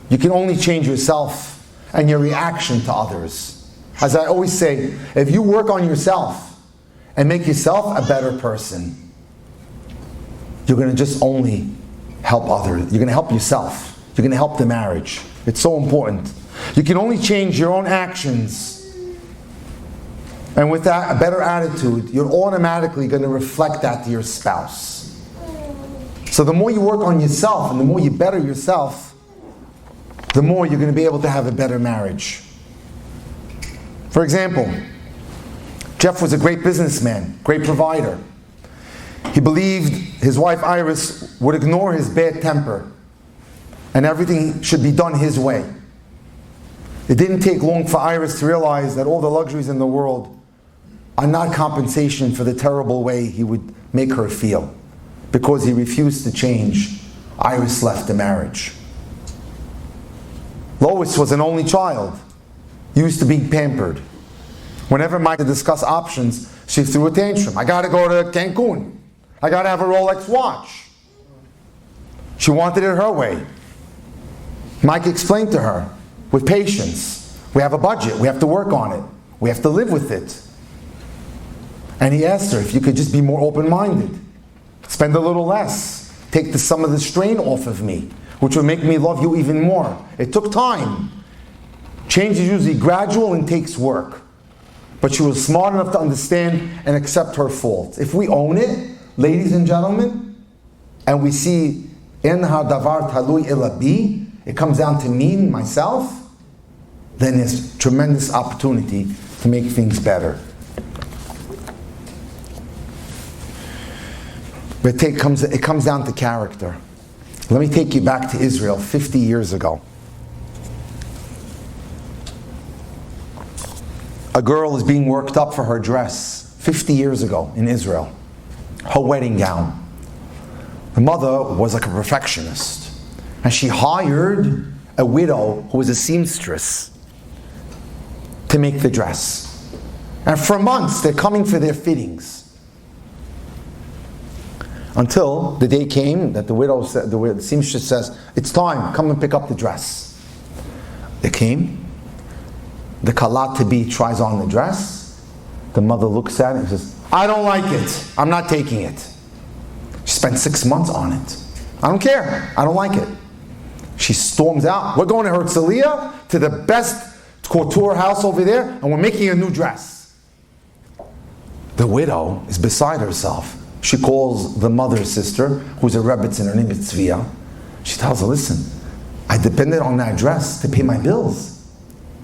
You can only change yourself and your reaction to others. As I always say, if you work on yourself and make yourself a better person, you're going to just only help others. You're going to help yourself. You're going to help the marriage. It's so important. You can only change your own actions. And with that, a better attitude, you're automatically going to reflect that to your spouse. So the more you work on yourself and the more you better yourself, the more you're going to be able to have a better marriage. For example, Jeff was a great businessman, great provider. He believed his wife Iris would ignore his bad temper and everything should be done his way. It didn't take long for Iris to realize that all the luxuries in the world are not compensation for the terrible way he would make her feel. Because he refused to change, Iris left the marriage. Lois was an only child, used to being pampered. Whenever Mike had to discuss options, she threw a tantrum. I gotta go to Cancun. I gotta have a Rolex watch. She wanted it her way. Mike explained to her, with patience, we have a budget, we have to work on it, we have to live with it. And he asked her if you could just be more open-minded, spend a little less, take some of the strain off of me, which would make me love you even more. It took time. Change is usually gradual and takes work. but she was smart enough to understand and accept her fault. If we own it, ladies and gentlemen, and we see in ha davar talui ela bi, it comes down to me, myself, then there's tremendous opportunity to make things better. But it comes down to character. Let me take you back to Israel 50 years ago. A girl is being worked up for her dress 50 years ago in Israel. Her wedding gown. The mother was like a perfectionist. And she hired a widow who was a seamstress to make the dress. And for months they're coming for their fittings. Until the day came that the seamstress says, it's time, come and pick up the dress. They came. The kala to be tries on the dress. The mother looks at it and says, I don't like it. I'm not taking it. She spent 6 months on it. I don't care. I don't like it. She storms out. We're going to Herzliya, to the best couture house over there, and we're making a new dress. The widow is beside herself. She calls the mother's sister, who's a rebbitzin, her name is Tzviya. She tells her, listen, I depended on that dress to pay my bills.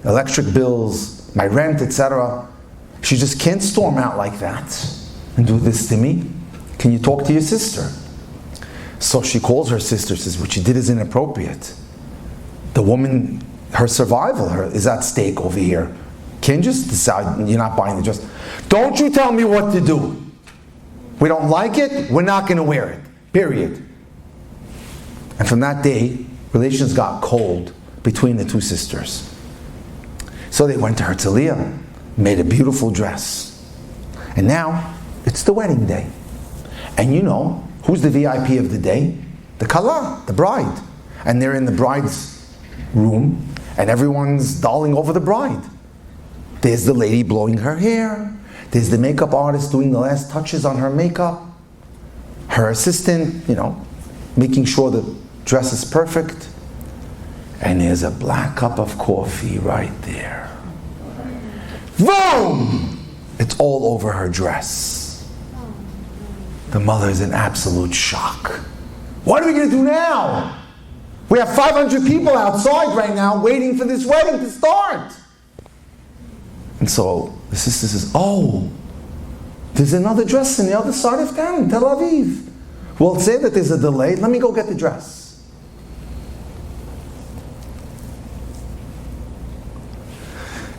Electric bills, my rent, etc. She just can't storm out like that and do this to me. Can you talk to your sister? So she calls her sister, says, what you did is inappropriate. The woman, her survival is at stake over here. Can't just decide you're not buying the dress. Don't you tell me what to do. We don't like it, we're not going to wear it. Period. And from that day, relations got cold between the two sisters. So they went to Herzliya, made a beautiful dress. And now, it's the wedding day. And you know, who's the VIP of the day? The kala, the bride. And they're in the bride's room, and everyone's darling over the bride. There's the lady blowing her hair. There's the makeup artist doing the last touches on her makeup. Her assistant, making sure the dress is perfect. And there's a black cup of coffee right there. Boom! It's all over her dress. The mother's in absolute shock. What are we going to do now? We have 500 people outside right now waiting for this wedding to start. And so the sister says, oh, there's another dress on the other side of town, Tel Aviv. Well, say that there's a delay. Let me go get the dress.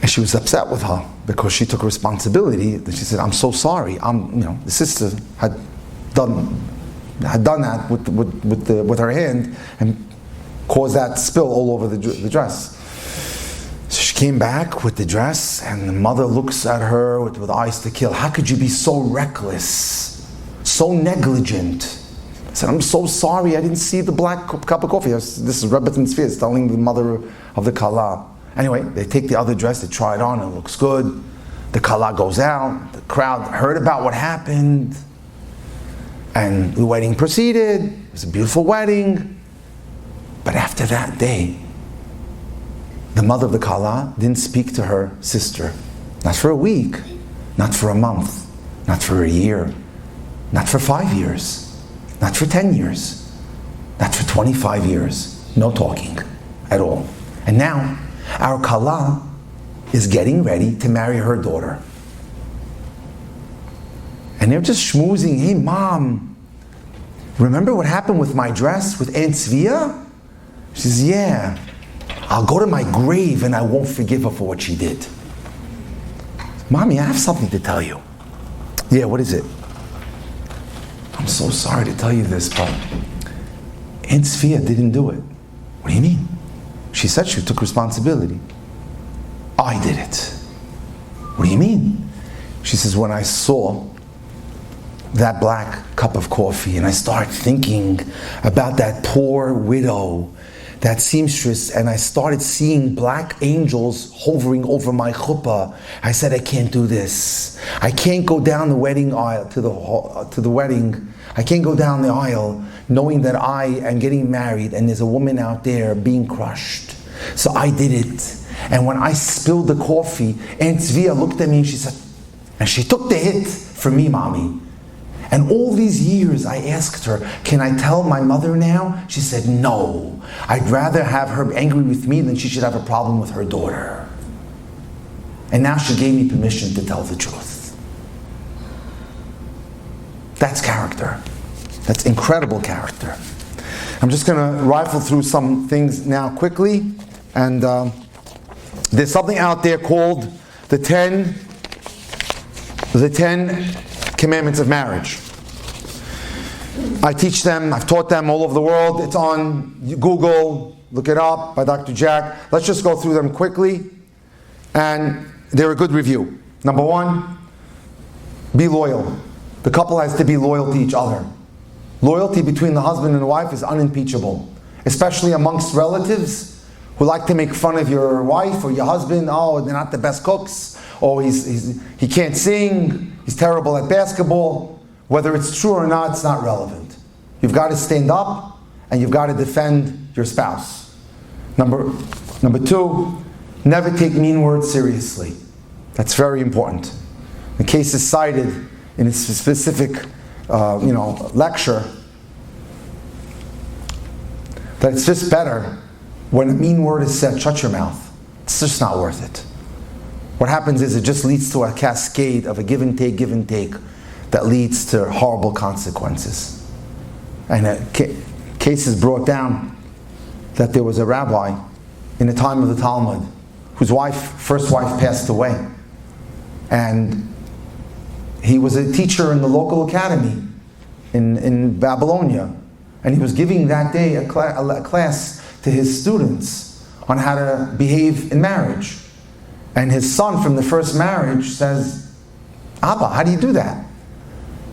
And she was upset with her because she took responsibility. She said, I'm so sorry. The sister had done that with her hand and caused that spill all over the dress. So she came back with the dress, and the mother looks at her with eyes to kill. How could you be so reckless, so negligent? I said, I'm so sorry, I didn't see the black cup of coffee. This is Rebbe Tzviya telling the mother of the kala. Anyway, they take the other dress, they try it on, it looks good. The kala goes out, the crowd heard about what happened, and the wedding proceeded. It was a beautiful wedding. But after that day, the mother of the kala didn't speak to her sister. Not for a week, not for a month, not for a year, not for 5 years, not for 10 years, not for 25 years. No talking at all. And now, our kala is getting ready to marry her daughter. And they're just schmoozing, hey mom, remember what happened with my dress with Aunt Tzviya? She says, yeah, I'll go to my grave and I won't forgive her for what she did. Mommy, I have something to tell you. Yeah, what is it? I'm so sorry to tell you this, but Aunt Tzviya didn't do it. What do you mean? She said she took responsibility. I did it. What do you mean? She says, when I saw that black cup of coffee and I started thinking about that poor widow, that seamstress, and I started seeing black angels hovering over my chuppah, I said, I can't do this. I can't go down the wedding aisle to the wedding. I can't go down the aisle knowing that I am getting married and there's a woman out there being crushed. So I did it. And when I spilled the coffee, Aunt Zvia looked at me and she said, and she took the hit for me, Mommy. And all these years I asked her, can I tell my mother now? She said, no. I'd rather have her angry with me than she should have a problem with her daughter. And now she gave me permission to tell the truth. That's character. That's incredible character. I'm just going to rifle through some things now quickly. And there's something out there called the 10 Commandments of Marriage. I teach them, I've taught them all over the world. It's on Google, look it up, by Dr. Jack. Let's just go through them quickly. And they're a good review. Number 1, be loyal. The couple has to be loyal to each other. Loyalty between the husband and the wife is unimpeachable, especially amongst relatives who like to make fun of your wife or your husband. Oh, they're not the best cooks. Oh, he can't sing. He's terrible at basketball. Whether it's true or not, it's not relevant. You've got to stand up and you've got to defend your spouse. Number 2, never take mean words seriously. That's very important. The case is cited in a specific lecture that it's just better when a mean word is said, shut your mouth. It's just not worth it. What happens is it just leads to a cascade of a give and take that leads to horrible consequences. And a case is brought down that there was a rabbi in the time of the Talmud whose first wife passed away. And he was a teacher in the local academy in Babylonia. And he was giving that day a class to his students on how to behave in marriage. And his son from the first marriage says, Abba, how do you do that?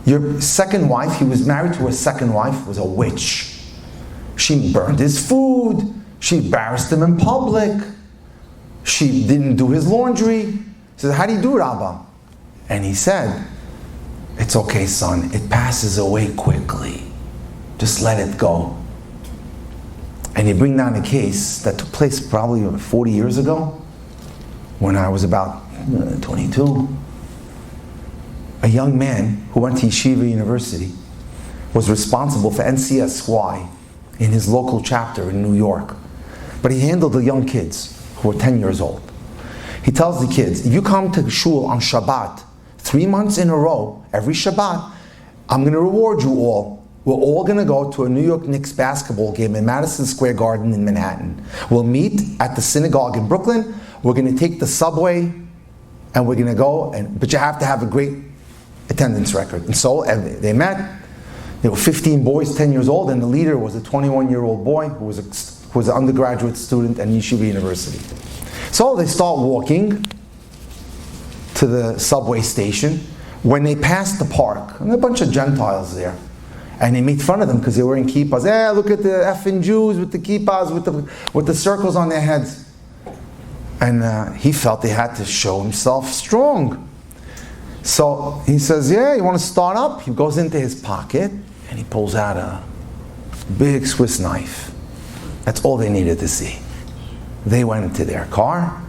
Your second wife, he was married to a second wife, was a witch. She burned his food. She embarrassed him in public. She didn't do his laundry. He said, how do you do it, Abba? And he said, it's okay, son. It passes away quickly. Just let it go. And you bring down a case that took place probably 40 years ago, when I was about 22. A young man who went to Yeshiva University was responsible for NCSY in his local chapter in New York. But he handled the young kids who were 10 years old. He tells the kids, if you come to shul on Shabbat 3 months in a row, every Shabbat, I'm going to reward you all. We're all going to go to a New York Knicks basketball game in Madison Square Garden in Manhattan. We'll meet at the synagogue in Brooklyn. We're going to take the subway and we're going to go, but you have to have a great attendance record. And so they met. There were 15 boys, 10 years old, and the leader was a 21-year-old boy who was an undergraduate student at Yeshiva University. So they start walking to the subway station. When they pass the park, and there are a bunch of Gentiles there, and they made fun of them because they were wearing kippahs. Hey, look at the effing Jews with the kippahs, with the circles on their heads. And he felt he had to show himself strong. So he says, yeah, you want to start up? He goes into his pocket and he pulls out a big Swiss knife. That's all they needed to see. They went into their car,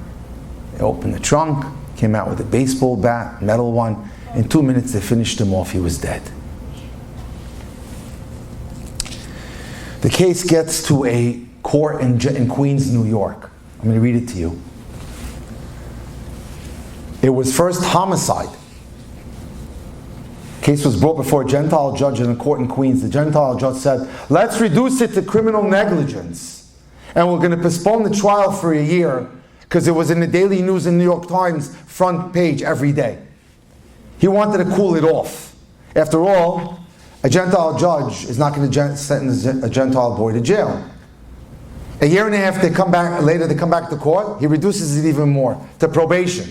they opened the trunk, came out with a baseball bat, metal one. In 2 minutes they finished him off, he was dead. The case gets to a court in Queens, New York. I'm going to read it to you. It was first homicide. Case was brought before a Gentile judge in a court in Queens. The Gentile judge said, let's reduce it to criminal negligence. And we're going to postpone the trial for a year because it was in the Daily News and New York Times front page every day. He wanted to cool it off. After all, a Gentile judge is not going to sentence a Gentile boy to jail. A year and a half they come back to court, he reduces it even more, to probation.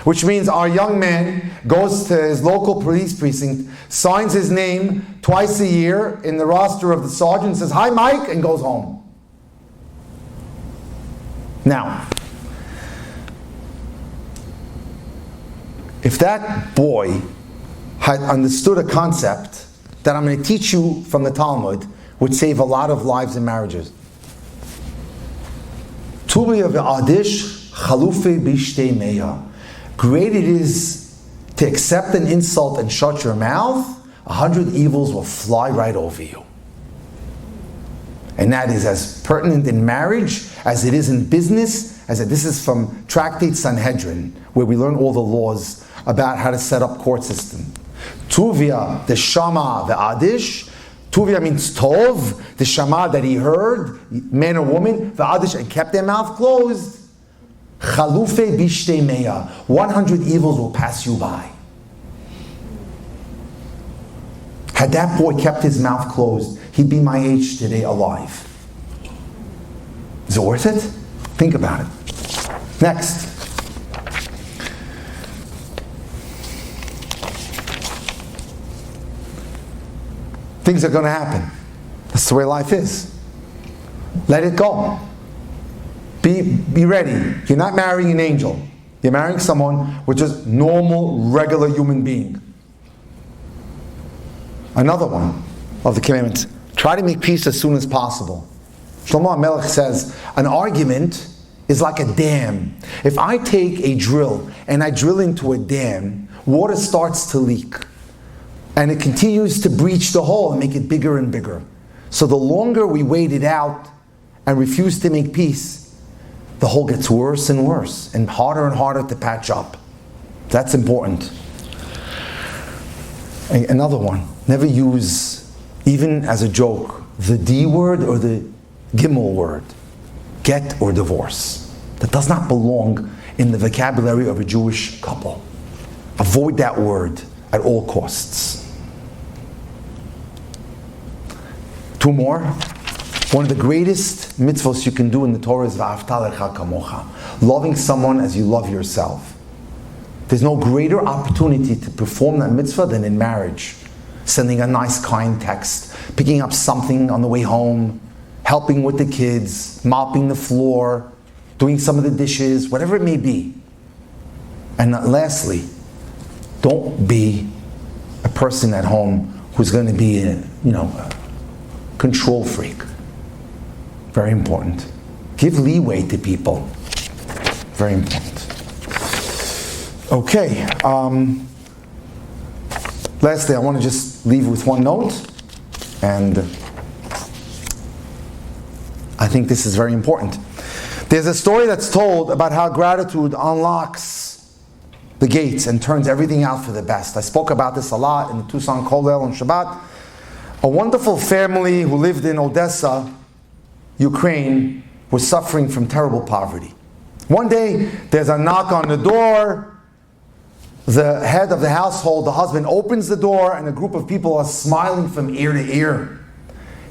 Which means our young man goes to his local police precinct, signs his name twice a year in the roster of the sergeant, says, hi Mike, and goes home. Now, if that boy had understood a concept that I'm going to teach you from the Talmud, would save a lot of lives and marriages. Tuvia ve'adish chalufe bishtei meya. Great it is to accept an insult and shut your mouth. 100 evils will fly right over you. And that is as pertinent in marriage as it is in business. This is from Tractate Sanhedrin, where we learn all the laws about how to set up court system. Tuvia, the shama, the adish. Tuvia means tov, the shama that he heard, man or woman, the adish, and kept their mouth closed. Chalufe bishtei meya. 100 evils will pass you by. Had that boy kept his mouth closed, he'd be my age today alive. Is it worth it? Think about it. Next. Things are going to happen. That's the way life is. Let it go. Be ready. You're not marrying an angel. You're marrying someone which is normal, regular human being. Another one of the commandments. Try to make peace as soon as possible. Shlomo HaMelech says, an argument is like a dam. If I take a drill and I drill into a dam, water starts to leak. And it continues to breach the hole and make it bigger and bigger. So the longer we wait it out and refuse to make peace, the hole gets worse and worse and harder to patch up. That's important. Another one. Never use, even as a joke, the D word or the Gimel word. Get or divorce. That does not belong in the vocabulary of a Jewish couple. Avoid that word at all costs. Two more. One of the greatest mitzvos you can do in the Torah is v'ahavta lecha kamocha. Loving someone as you love yourself. There's no greater opportunity to perform that mitzvah than in marriage. Sending a nice, kind text, picking up something on the way home, helping with the kids, mopping the floor, doing some of the dishes, whatever it may be. And lastly, don't be a person at home who's going to be a control freak. Very important. Give leeway to people. Very important. Okay. Lastly, I want to just leave with one note, and I think this is very important. There's a story that's told about how gratitude unlocks the gates and turns everything out for the best. I spoke about this a lot in the Tucson Kollel on Shabbat. A wonderful family who lived in Odessa, Ukraine, was suffering from terrible poverty. One day, there's a knock on the door. The head of the household, the husband, opens the door and a group of people are smiling from ear to ear.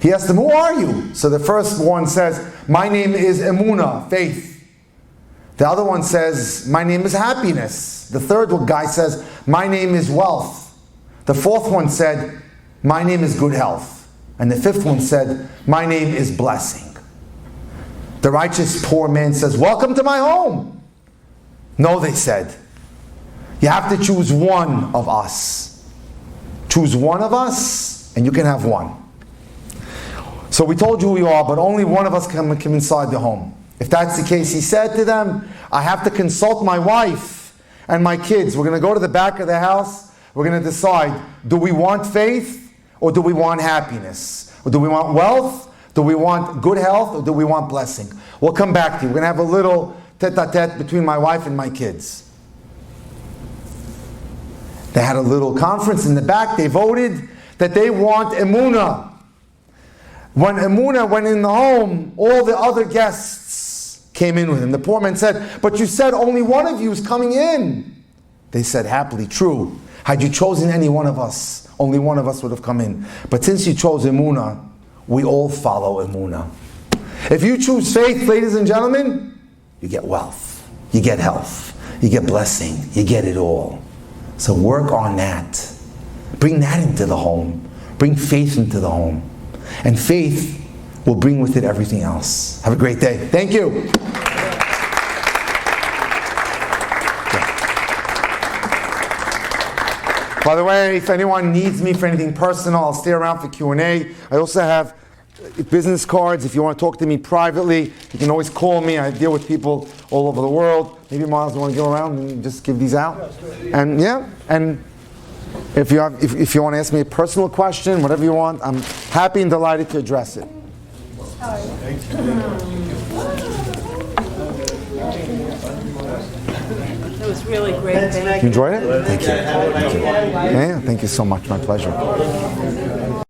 He asks them, who are you? So the first one says, my name is Emunah, faith. The other one says, my name is happiness. The third guy says, my name is wealth. The fourth one said, my name is good health. And the fifth one said, my name is blessing. The righteous poor man says, welcome to my home. No, they said. You have to choose one of us. Choose one of us, and you can have one. So we told you who you are, but only one of us can come inside the home. If that's the case, he said to them, I have to consult my wife and my kids. We're going to go to the back of the house. We're going to decide, do we want faith or do we want happiness? Or do we want wealth? Do we want good health or do we want blessing? We'll come back to you. We're going to have a little tete-a-tete between my wife and my kids. They had a little conference in the back. They voted that they want Emunah. When Emunah went in the home, all the other guests came in with him. The poor man said, but you said only one of you is coming in. They said, happily, true. Had you chosen any one of us, only one of us would have come in. But since you chose Emunah, we all follow Emunah. If you choose faith, ladies and gentlemen, you get wealth, you get health, you get blessing, you get it all. So work on that. Bring that into the home. Bring faith into the home. And faith will bring with it everything else. Have a great day. Thank you. By the way, if anyone needs me for anything personal, I'll stay around for Q&A. I also have business cards. If you want to talk to me privately, you can always call me. I deal with people all over the world. Maybe Miles, you want to go around and just give these out. And if you want to ask me a personal question, whatever you want, I'm happy and delighted to address it. It was really great. You enjoyed it? Thank you. Yeah, thank you so much. My pleasure.